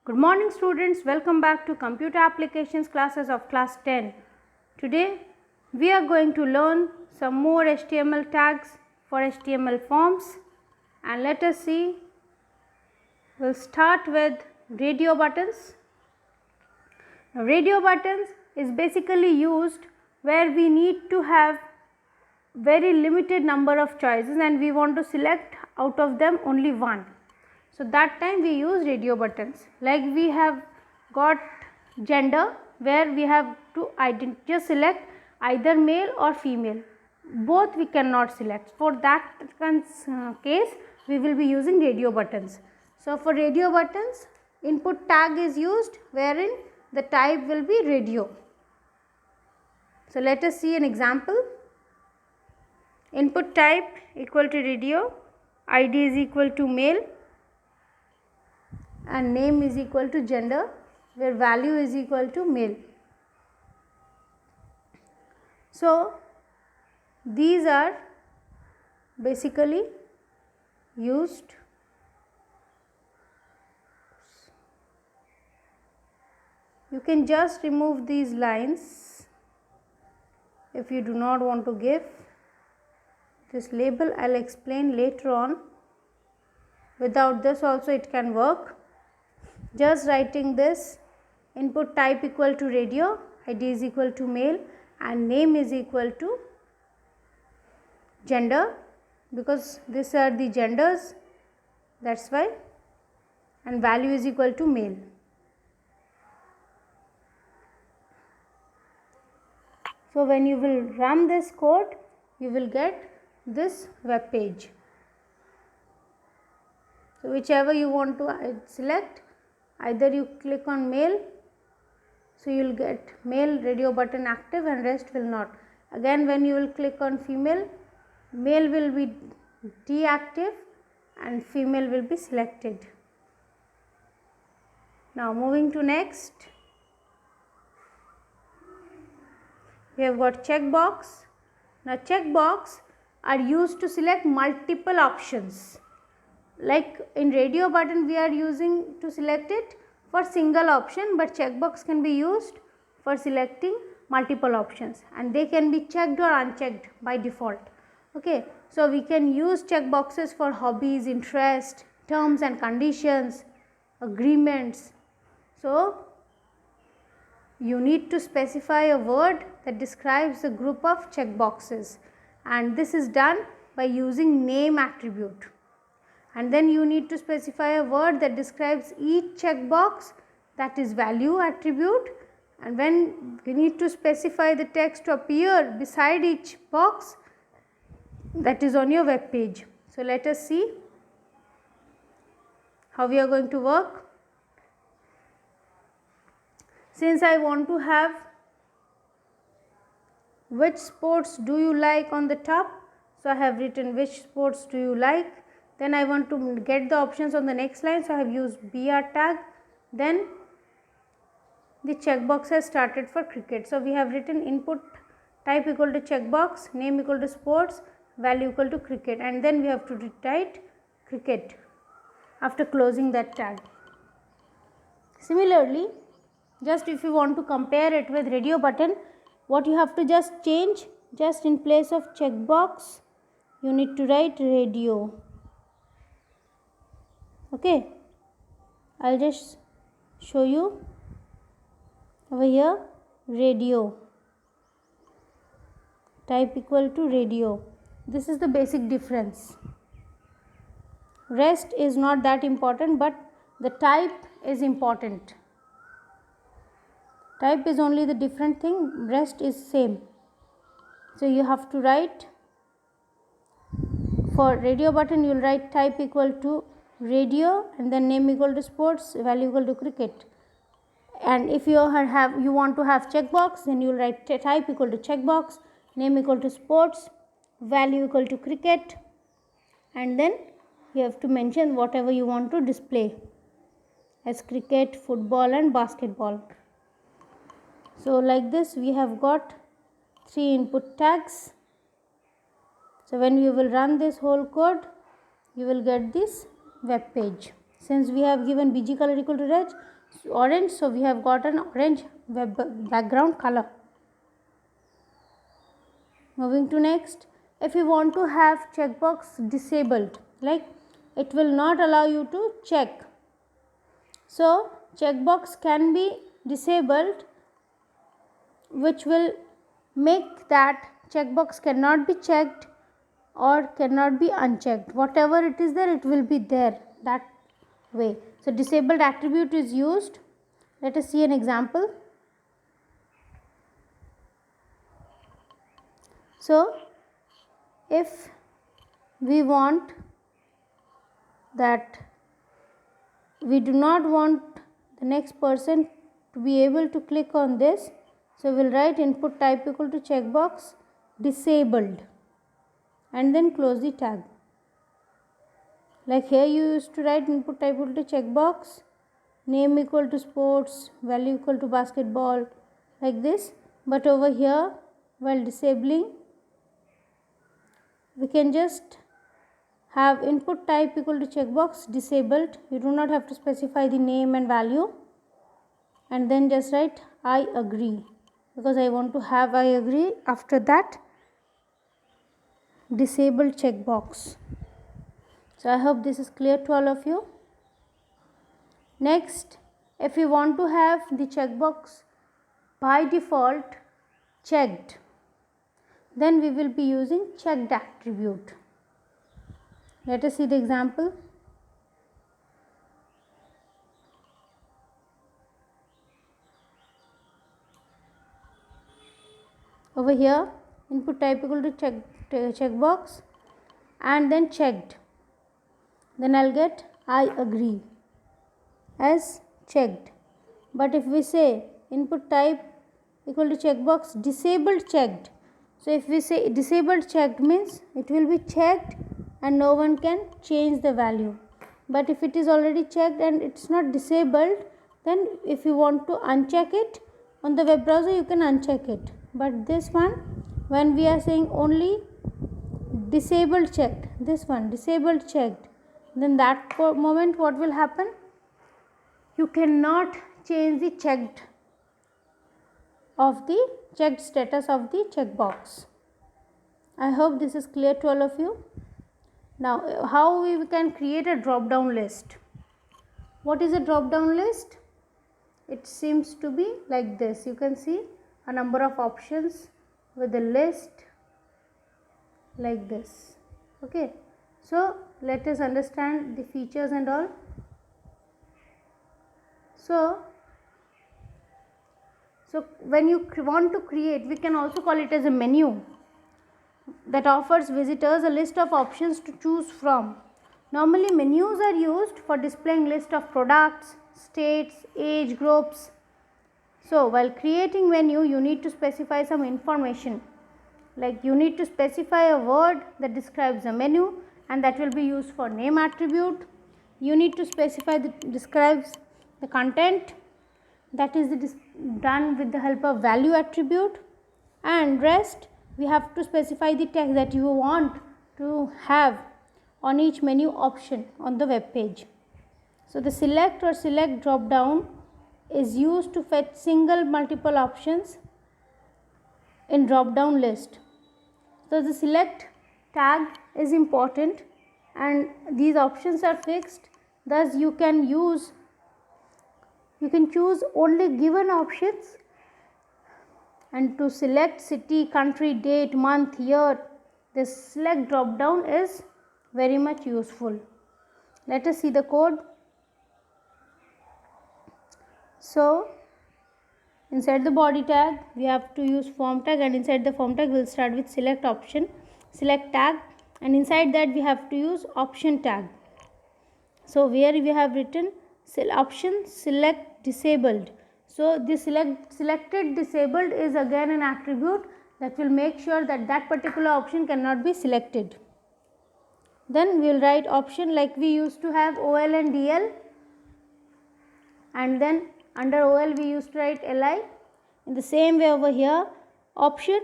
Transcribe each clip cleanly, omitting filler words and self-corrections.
Good morning students, welcome back to computer applications classes of class 10. Today we are going to learn some more HTML tags for HTML forms, and let us see. We'll start with radio buttons. Now, radio buttons is basically used where we need to have very limited number of choices and we want to select out of them only one. So that time we use radio buttons. Like we have got gender where we have to just select either male or female. Both we cannot select. For that case we will be using radio buttons. So for radio buttons, input tag is used wherein the type will be radio. So let us see an example. Input type equal to radio, ID is equal to male, and name is equal to gender, where value is equal to male. So these are basically used. You can just remove these lines if you do not want to give this label. I'll explain later on. Without this also it can work. Just writing this, input type equal to radio, ID is equal to male, and name is equal to gender, because these are the genders, that's why, and value is equal to male. So when you will run this code, you will get this web page. So whichever you want to select, either you click on male, so you will get male radio button active and rest will not. Again when you will click on female, male will be deactive and female will be selected. Now moving to next, we have got checkbox. Now checkbox are used to select multiple options. Like in radio button we are using to select it for single option, but checkbox can be used for selecting multiple options and they can be checked or unchecked by default. Okay, so we can use checkboxes for hobbies, interest, terms and conditions, agreements. So you need to specify a word that describes a group of checkboxes, and this is done by using name attribute. And then you need to specify a word that describes each checkbox, that is value attribute, and when you need to specify the text to appear beside each box, that is on your web page. So let us see how we are going to work. Since I want to have which sports do you like on the top, so I have written which sports do you like. Then I want to get the options on the next line, so I have used BR tag. Then the checkbox has started for cricket. So we have written input type equal to checkbox, name equal to sports, value equal to cricket, and then we have to write cricket after closing that tag. Similarly, just if you want to compare it with radio button, what you have to just change, just in place of checkbox you need to write radio. Okay, I'll just show you over here, radio, type equal to radio. This is the basic difference. Rest is not that important, but the type is important. Type is only the different thing, rest is same. So you have to write, for radio button you will write type equal to radio and then name equal to sports, value equal to cricket. And if you want to have checkbox, then you will write type equal to checkbox, name equal to sports, value equal to cricket, and then you have to mention whatever you want to display as cricket, football and basketball. So like this we have got 3 input tags. So when you will run this whole code, you will get this web page. Since we have given bg color equal to red, orange, so we have got an orange background color. Moving to next, if you want to have checkbox disabled, like it will not allow you to check, so checkbox can be disabled, which will make that checkbox cannot be checked or cannot be unchecked. Whatever it is there, it will be there that way. So disabled attribute is used. Let us see an example. So if we want that, we do not want the next person to be able to click on this, so we will write input type equal to checkbox disabled and then close the tag. Like here you used to write input type equal to checkbox, name equal to sports, value equal to basketball, like this. But over here, while disabling, we can just have input type equal to checkbox disabled. You do not have to specify the name and value, and then just write I agree, because I want to have I agree after that disabled checkbox. So I hope this is clear to all of you. Next, if we want to have the checkbox by default checked, then we will be using checked attribute. Let us see the example. Over here, input type equal to checkbox and then checked. Then I'll get I agree as checked. But if we say input type equal to checkbox disabled checked, so if we say disabled checked means it will be checked and no one can change the value. But if it is already checked and it's not disabled, then if you want to uncheck it on the web browser, you can uncheck it. But this one, when we are saying only disabled checked, this one disabled checked, then that moment what will happen? You cannot change the checked status of the checkbox. I hope this is clear to all of you. Now, how we can create a drop down list? What is a drop down list? It seems to be like this. You can see a number of options with a list like this. Okay, so let us understand the features and all. So when you want to create, we can also call it as a menu that offers visitors a list of options to choose from. Normally menus are used for displaying list of products, states, age groups. So while creating menu, you need to specify some information, like you need to specify a word that describes a menu, and that will be used for name attribute. You need to specify that describes the content, that is done with the help of value attribute, and rest we have to specify the text that you want to have on each menu option on the web page. So the select or select drop down is used to fetch single multiple options in drop down list. So the select tag is important and these options are fixed, thus you can choose only given options, and to select city, country, date, month, year, this select drop down is very much useful. Let us see the code. So inside the body tag we have to use form tag, and inside the form tag we will start with select option, select tag, and inside that we have to use option tag. So where we have written option select disabled, so this selected disabled is again an attribute that will make sure that that particular option cannot be selected. Then we will write option like we used to have OL and DL, and then under OL we used to write LI. In the same way over here, option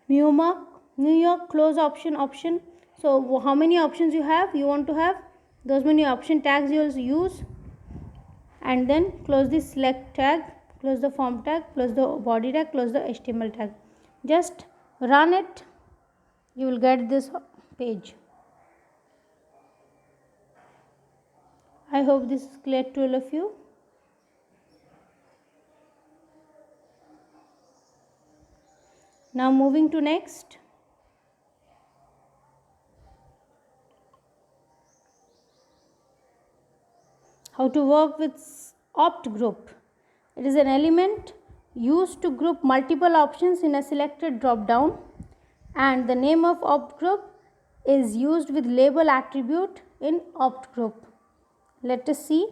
New York close option. So how many options you have? You want to have those many option tags you will use, and then close the select tag, close the form tag, close the body tag, close the HTML tag. Just run it, you will get this page. I hope this is clear to all of you. Now moving to next. How to work with opt group. It is an element used to group multiple options in a selected drop down, and the name of opt group is used with label attribute in opt group. Let us see.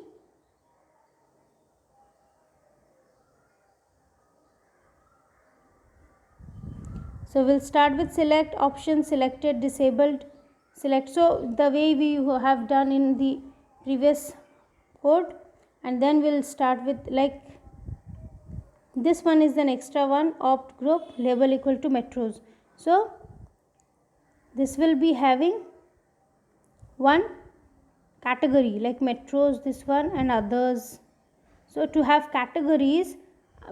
So we'll start with select, option, selected, disabled, select. So the way we have done in the previous code, and then we'll start with like this one is an extra one, opt group, label equal to metros. So this will be having one category like metros, this one, and others. So to have categories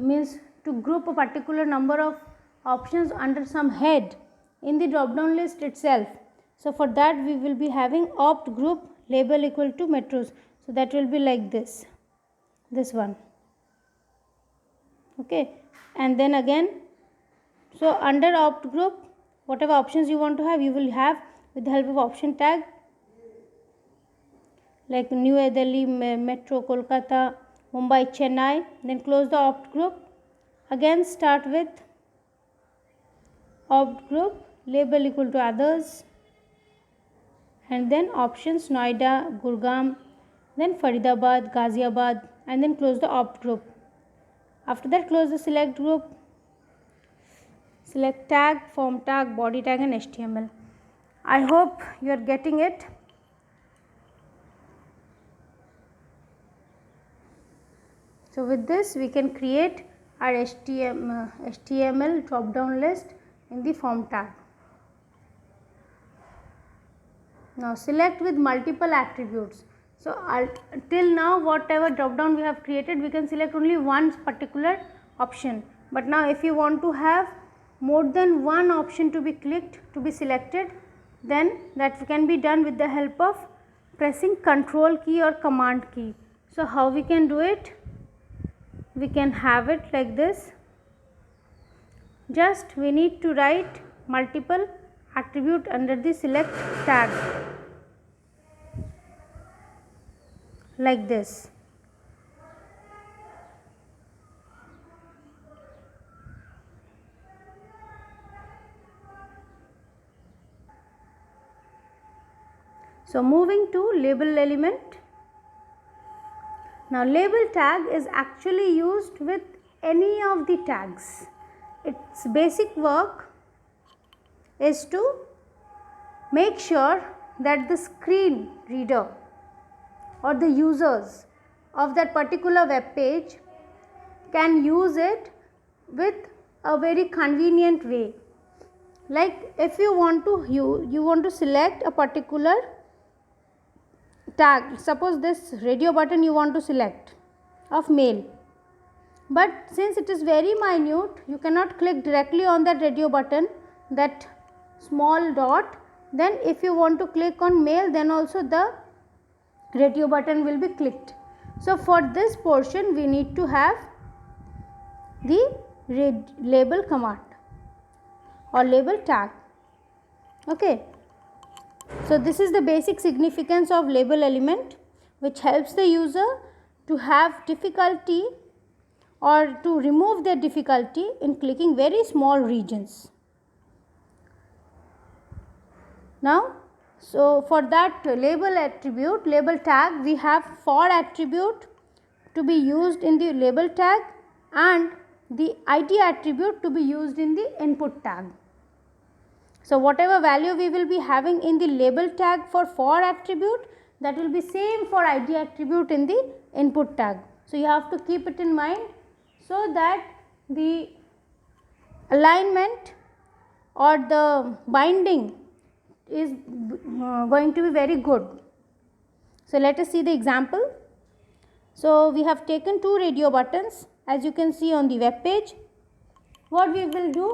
means to group a particular number of options under some head in the drop down list itself. So for that we will be having opt group label equal to metros. So that will be like this one. Okay, and then again, so under opt group, whatever options you want to have, you will have with the help of option tag like New Delhi, Metro, Kolkata, Mumbai, Chennai. Then close the opt group. Again start with opt group label equal to others, and then options Noida, Gurgaon, then Faridabad, Ghaziabad, and then close the opt group. After that close the select group, select tag, form tag, body tag, and HTML. I hope you are getting it. So with this we can create our HTML drop down list in the form tag. Now select with multiple attributes. So till now whatever drop down we have created, we can select only one particular option. But now if you want to have more than one option to be clicked, to be selected, then that can be done with the help of pressing control key or command key. So how we can do it? We can have it like this. Just we need to write multiple attribute under the select tag like this. So moving to label element. Now label tag is actually used with any of the tags. Its basic work is to make sure that the screen reader or the users of that particular web page can use it with a very convenient way. Like if you want to select a particular tag, suppose this radio button you want to select of mail, but since it is very minute, you cannot click directly on that radio button, that small dot. Then if you want to click on mail, then also the radio button will be clicked. So for this portion we need to have the label command or label tag. Okay. So this is the basic significance of label element, which helps the user to have difficulty or to remove their difficulty in clicking very small regions. Now, so for that label attribute, label tag, we have for attribute to be used in the label tag and the ID attribute to be used in the input tag. So whatever value we will be having in the label tag for attribute, that will be same for ID attribute in the input tag. So you have to keep it in mind so that the alignment or the binding is going to be very good. So let us see the example. So we have taken two radio buttons, as you can see on the web page. What we will do,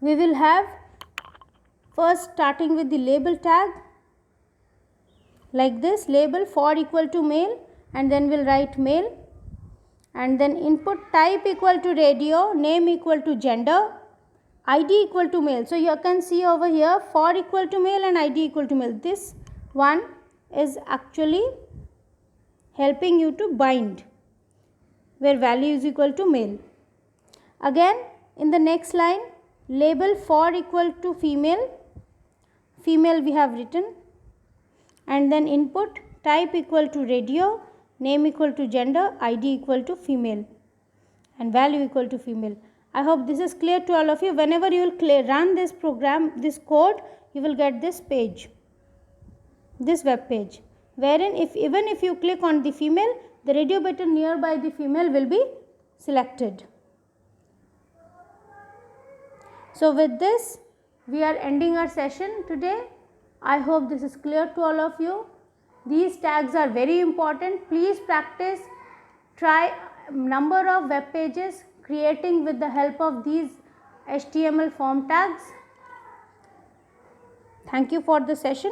we will have first starting with the label tag like this, label for equal to male, and then we'll write male, and then input type equal to radio, name equal to gender, ID equal to male. So you can see over here for equal to male and ID equal to male. This one is actually helping you to bind where value is equal to male. Again in the next line, label for equal to female, female we have written, and then input type equal to radio, name equal to gender, ID equal to female, and value equal to female. I hope this is clear to all of you. Whenever you will run this program, this code, you will get this page, this web page, wherein even if you click on the female, the radio button nearby the female will be selected. So with this, we are ending our session today. I hope this is clear to all of you. These tags are very important. Please practice, try number of web pages creating with the help of these HTML form tags. Thank you for the session.